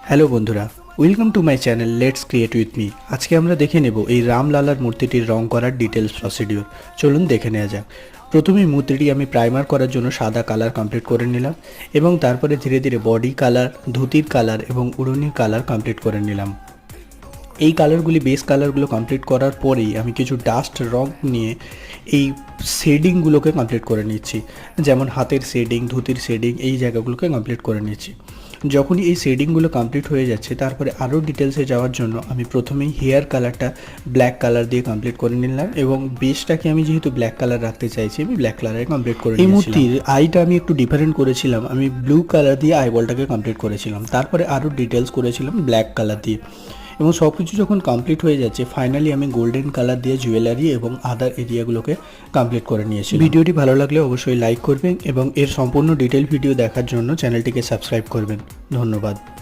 Hello বন্ধুরা, welcome to my channel let's create with me. আজকে আমরা দেখে নেব এই রামলালার মূর্তিটির রং করার ডিটেলস প্রসিডিওর। চলুন দেখে নেওয়া যাক। প্রথমেই মূর্তিটি আমি প্রাইমার করার জন্য সাদা কালার কমপ্লিট করে নিলাম এবং তারপরে ধীরে ধীরে বডি কালার, ধুতির কালার এবং উড়নির কালার কমপ্লিট করে নিলাম। এই কালারগুলি বেস কালারগুলো কমপ্লিট করার পরেই আমি কিছু ডাস্ট রং নিয়ে এই শেডিংগুলোকে কমপ্লিট করে নিচ্ছি, যেমন হাতের শেডিং, ধুতির শেডিং, এই জায়গাগুলোকে কমপ্লিট করে নিচ্ছি। যখনই এই শেডিংগুলো কমপ্লিট হয়ে যাচ্ছে তারপরে আরও ডিটেলসে যাওয়ার জন্য আমি প্রথমেই হেয়ার কালারটা ব্ল্যাক কালার দিয়ে কমপ্লিট করে নিলাম এবং বেসটাকে আমি যেহেতু ব্ল্যাক কালার রাখতে চাইছি আমি ব্ল্যাক কালারে কমপ্লিট করে এই মূর্তির আইটা আমি একটু ডিফারেন্ট করেছিলাম, আমি ব্লু কালার দিয়ে আইবলটাকে কমপ্লিট করেছিলাম, তারপরে আরও ডিটেলস করেছিলাম ব্ল্যাক কালার দিয়ে এবং সব কিছু যখন কমপ্লিট হয়ে যাচ্ছে ফাইনালি আমি গোল্ডেন কালার দিয়ে জুয়েলারি এবং আদার এরিয়াগুলোকে কমপ্লিট করে নিয়েছি। ভিডিওটি ভালো লাগলে অবশ্যই লাইক করবেন এবং এর সম্পূর্ণ ডিটেল ভিডিও দেখার জন্য চ্যানেলটিকে সাবস্ক্রাইব করবেন। ধন্যবাদ।